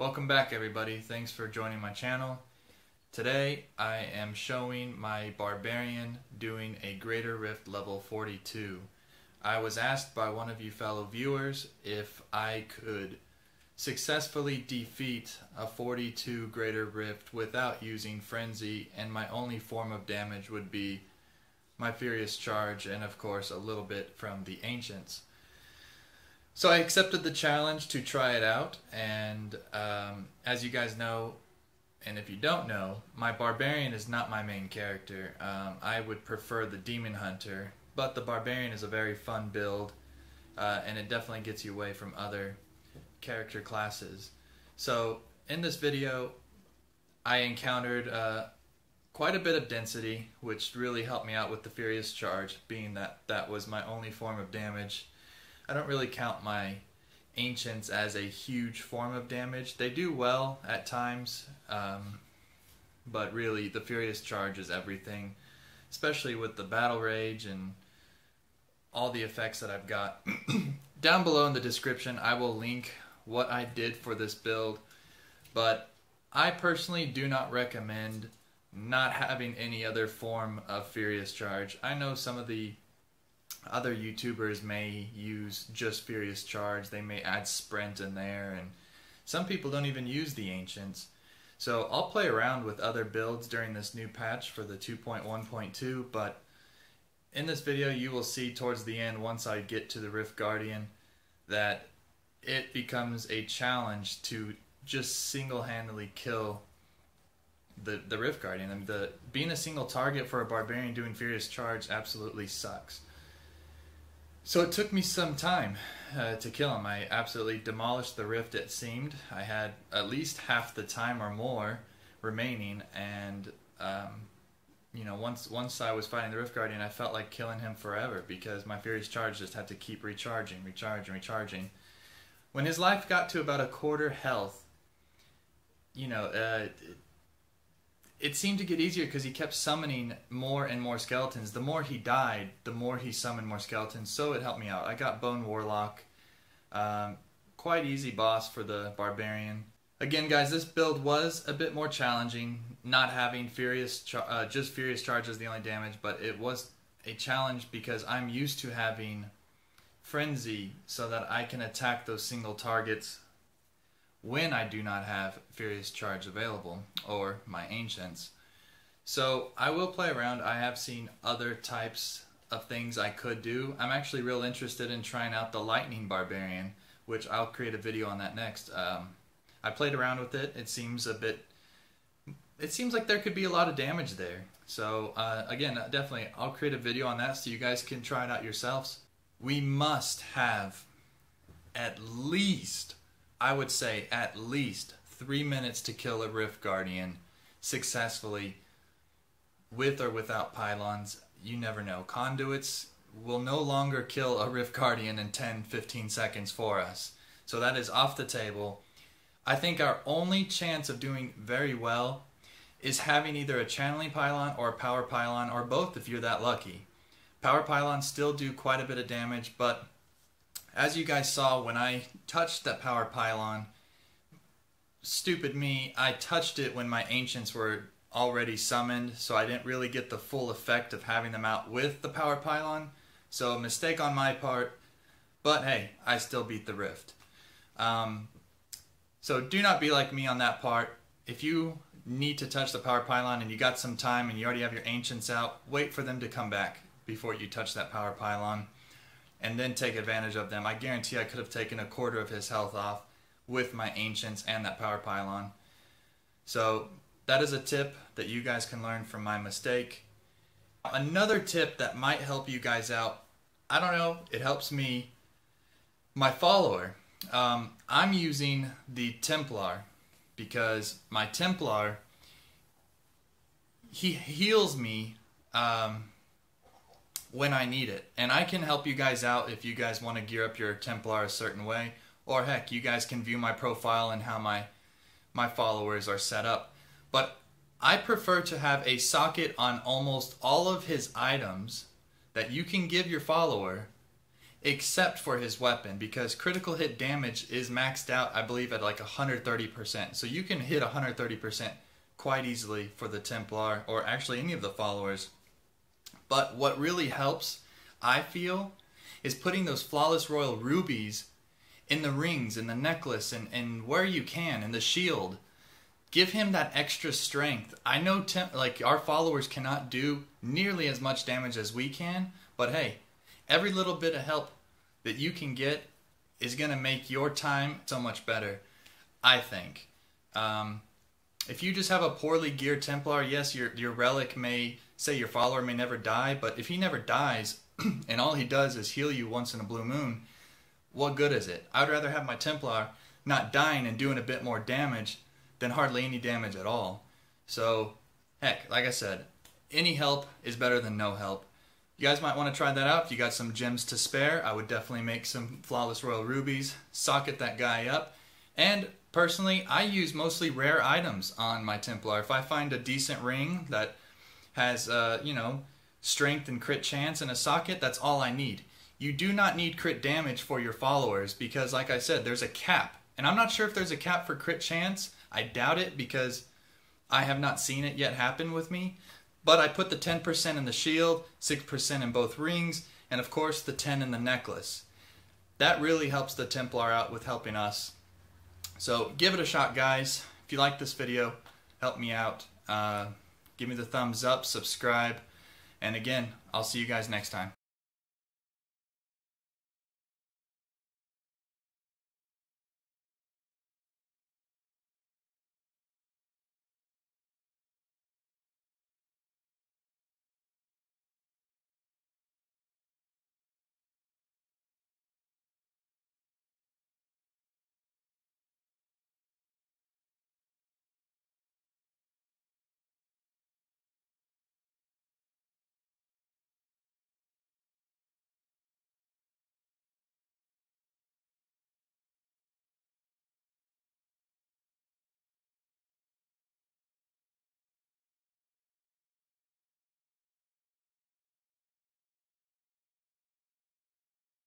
Welcome back everybody, thanks for joining my channel. Today I am showing my Barbarian doing a Greater Rift level 42. I was asked by one of you fellow viewers if I could successfully defeat a 42 Greater Rift without using Frenzy, and my only form of damage would be my Furious Charge and of course a little bit from the Ancients. So I accepted the challenge to try it out, and as you guys know, and if you don't know, my Barbarian is not my main character. I would prefer the Demon Hunter, but the Barbarian is a very fun build, and it definitely gets you away from other character classes. So in this video, I encountered quite a bit of density, which really helped me out with the Furious Charge, being that that was my only form of damage. I don't really count my Ancients as a huge form of damage. They do well at times, but really the Furious Charge is everything, especially with the Battle Rage and all the effects that I've got. Down below in the description I will link what I did for this build, but I personally do not recommend not having any other form of Furious Charge. I know some of the other YouTubers may use just Furious Charge, they may add Sprint in there, and some people don't even use the Ancients. So I'll play around with other builds during this new patch for the 2.1.2, but in this video you will see towards the end, once I get to the Rift Guardian, that it becomes a challenge to just single-handedly kill the Rift Guardian. I mean, being a single target for a Barbarian doing Furious Charge absolutely sucks. So it took me some time to kill him. I absolutely demolished the rift, it seemed. I had at least half the time or more remaining, and you know, once I was fighting the Rift Guardian, I felt like killing him forever because my Furious Charge just had to keep recharging. When his life got to about a quarter health, you know, it seemed to get easier because he kept summoning more and more skeletons. The more he died, the more he summoned more skeletons, so it helped me out. I got Bone Warlock. Quite easy boss for the Barbarian. Again guys, this build was a bit more challenging, not having just Furious Charge as the only damage, but it was a challenge because I'm used to having Frenzy so that I can attack those single targets when I do not have Furious Charge available, or my Ancients. So I will play around. I have seen other types of things I could do. I'm actually real interested in trying out the Lightning Barbarian, which I'll create a video on that next. I played around with it. It seems like there could be a lot of damage there. So again, definitely I'll create a video on that so you guys can try it out yourselves. We must have at least, I would say at least 3 minutes to kill a Rift Guardian successfully, with or without pylons. You never know. Conduits will no longer kill a Rift Guardian in 10-15 seconds for us. So that is off the table. I think our only chance of doing very well is having either a channeling pylon or a power pylon, or both if you're that lucky. Power pylons still do quite a bit of damage, but as you guys saw when I touched that power pylon, stupid me, I touched it when my Ancients were already summoned, so I didn't really get the full effect of having them out with the power pylon. So a mistake on my part, but hey, I still beat the Rift. So do not be like me on that part. If you need to touch the power pylon and you got some time and you already have your Ancients out, wait for them to come back before you touch that power pylon, and then take advantage of them. I guarantee I could have taken a quarter of his health off with my Ancients and that power pylon. So that is a tip that you guys can learn from my mistake. Another tip that might help you guys out, I don't know, it helps me, my follower. I'm using the Templar because my Templar, he heals me when I need it, and I can help you guys out if you guys want to gear up your Templar a certain way, or heck, you guys can view my profile and how my followers are set up. But I prefer to have a socket on almost all of his items that you can give your follower except for his weapon, because critical hit damage is maxed out, I believe, at like 130%. So you can hit 130% quite easily for the Templar, or actually any of the followers. But what really helps, I feel, is putting those flawless royal rubies in the rings, in the necklace, and where you can, in the shield. Give him that extra strength. I know like our followers cannot do nearly as much damage as we can, but hey, every little bit of help that you can get is going to make your time so much better, I think. If you just have a poorly geared Templar, yes, your relic may say your follower may never die, but if he never dies and all he does is heal you once in a blue moon, what good is it? I'd rather have my Templar not dying and doing a bit more damage than hardly any damage at all. So, heck, like I said, any help is better than no help. You guys might want to try that out. If you got some gems to spare, I would definitely make some flawless royal rubies, socket that guy up. And personally, I use mostly rare items on my Templar. If I find a decent ring that has, you know, strength and crit chance and a socket, that's all I need. You do not need crit damage for your followers because, like I said, there's a cap. And I'm not sure if there's a cap for crit chance. I doubt it because I have not seen it yet happen with me. But I put the 10% in the shield, 6% in both rings, and of course the 10 in the necklace. That really helps the Templar out with helping us. So give it a shot, guys. If you like this video, help me out. Give me the thumbs up, subscribe, and again, I'll see you guys next time.